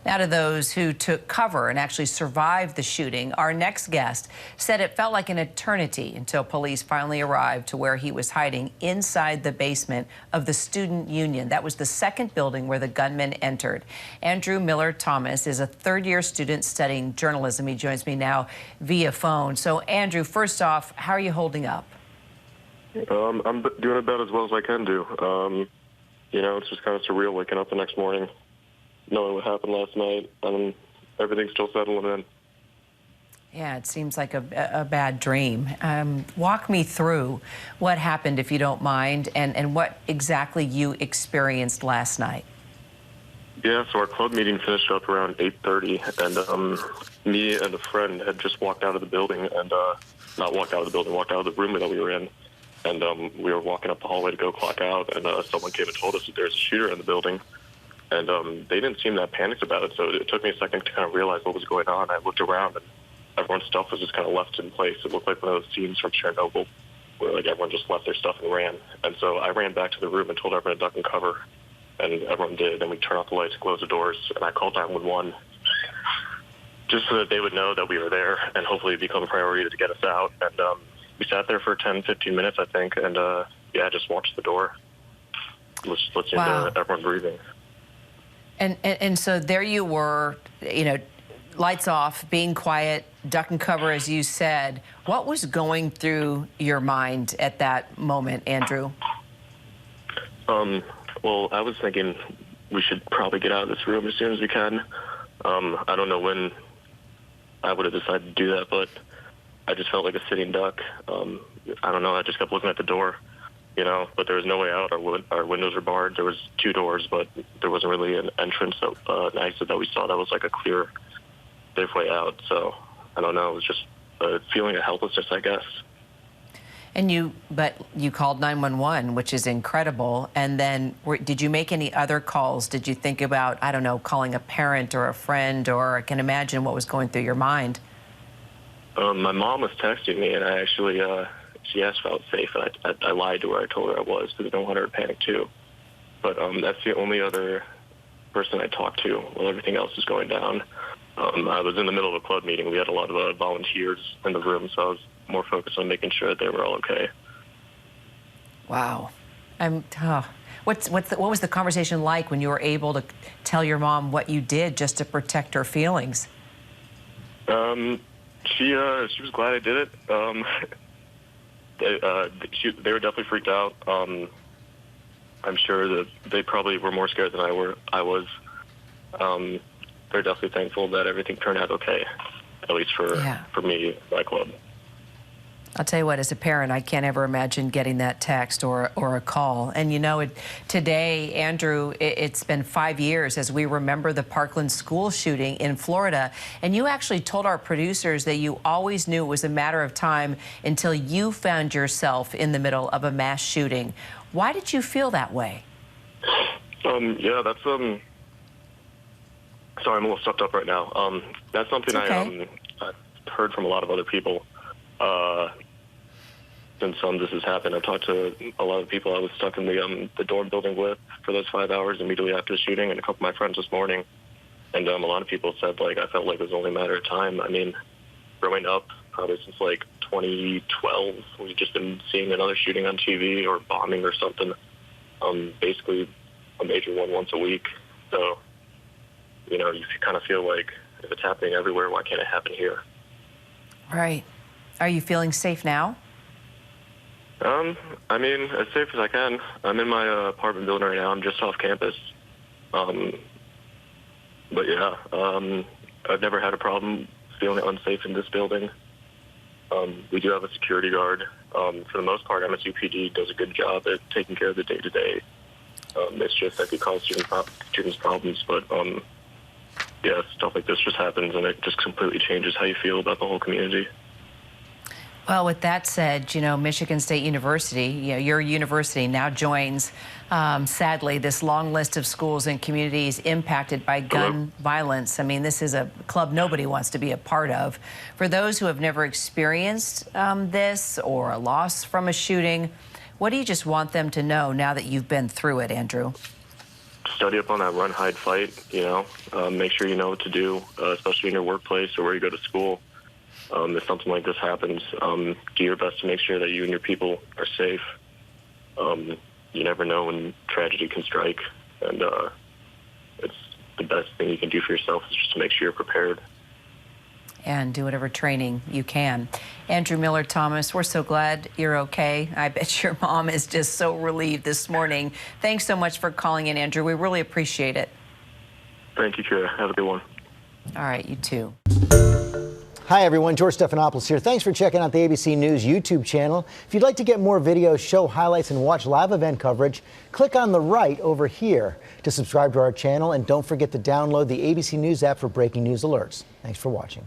Now to those who took cover and actually survived the shooting. Our next guest said it felt like an eternity until police finally arrived to where he was hiding inside the basement of the Student Union. That was the second building where the gunman entered. Andrew Miller Thomas is a third-year student studying journalism. He joins me now via phone. So, Andrew, first off, how are you holding up? I'm doing about as well as I can do. It's just kind of surreal waking up the next morning, knowing what happened last night, and everything's still settling in. Yeah, it seems like a bad dream. Walk me through what happened, if you don't mind, and what exactly you experienced last night. Yeah, so our club meeting finished up around 8:30, and me and a friend had just walked out of the building, and not walked out of the building, walked out of the room that we were in. And we were walking up the hallway to go clock out, and someone came and told us that there's a shooter in the building. And they didn't seem that panicked about it, so it took me a second to kind of realize what was going on. I looked around, and everyone's stuff was just kind of left in place. It looked like one of those scenes from Chernobyl, where like everyone just left their stuff and ran. And so I ran back to the room and told everyone to duck and cover, and everyone did. And we turned off the lights, closed the doors, and I called 911 just so that they would know that we were there, and hopefully it'd become a priority to get us out. And we sat there for 10, 15 minutes, I think, and just watched the door, listening to everyone breathing. And so there you were, lights off, being quiet, duck and cover, as you said. What was going through your mind at that moment, Andrew? Well, I was thinking we should probably get out of this room as soon as we can. I don't know when I would have decided to do that, but I just felt like a sitting duck. I don't know, I just kept looking at the door, but there was no way out. Our windows were barred. There was two doors, but there wasn't really an entrance, an exit that we saw that was like a clear, safe way out. So, I don't know, it was just a feeling of helplessness, I guess. But you called 911, which is incredible. And then did you make any other calls? Did you think about, I don't know, calling a parent or a friend, or I can imagine what was going through your mind? My mom was texting me, and I actually, she asked if I was safe, and I lied to her. I told her I was, because I don't want her to panic too. But that's the only other person I talked to while everything else was going down. I was in the middle of a club meeting. We had a lot of volunteers in the room, so I was more focused on making sure that they were all okay. Wow. What was the conversation like when you were able to tell your mom what you did just to protect her feelings? She was glad I did it. They were definitely freaked out. I'm sure that they probably were more scared than I was. They're definitely thankful that everything turned out okay, at least for me, my club. I'll tell you what, as a parent, I can't ever imagine getting that text or a call. And today, Andrew, it's been 5 years as we remember the Parkland school shooting in Florida. And you actually told our producers that you always knew it was a matter of time until you found yourself in the middle of a mass shooting. Why did you feel that way? Yeah, that's sorry, I'm a little stuffed up right now. That's something I heard from a lot of other people. Since this has happened, I've talked to a lot of people I was stuck in the dorm building with for those 5 hours immediately after the shooting, and a couple of my friends this morning. And a lot of people said, I felt like it was only a matter of time. I mean, growing up, probably since 2012, we've just been seeing another shooting on TV or bombing or something. Basically a major one once a week. So, you kind of feel like if it's happening everywhere, why can't it happen here? Right. Are you feeling safe now? I mean, as safe as I can. I'm in my apartment building right now. I'm just off campus. But yeah, I've never had a problem feeling unsafe in this building. We do have a security guard. For the most part, MSUPD does a good job at taking care of the day-to-day. It's just that could cause students problems, but yeah, stuff like this just happens, and it just completely changes how you feel about the whole community. Well, with that said, Michigan State University, your university now joins, sadly, this long list of schools and communities impacted by gun violence. I mean, this is a club nobody wants to be a part of. For those who have never experienced this or a loss from a shooting, what do you just want them to know now that you've been through it, Andrew? study up on that run, hide, fight. Make sure you know what to do, especially in your workplace or where you go to school. If something like this happens, do your best to make sure that you and your people are safe. You never know when tragedy can strike, and it's the best thing you can do for yourself is just to make sure you're prepared. And do whatever training you can. Andrew Miller Thomas, we're so glad you're okay. I bet your mom is just so relieved this morning. Thanks so much for calling in, Andrew. We really appreciate it. Thank you, Kira. Have a good one. All right, you too. Hi, everyone. George Stephanopoulos here. Thanks for checking out the ABC News YouTube channel. If you'd like to get more videos, show highlights, and watch live event coverage, click on the right over here to subscribe to our channel. And don't forget to download the ABC News app for breaking news alerts. Thanks for watching.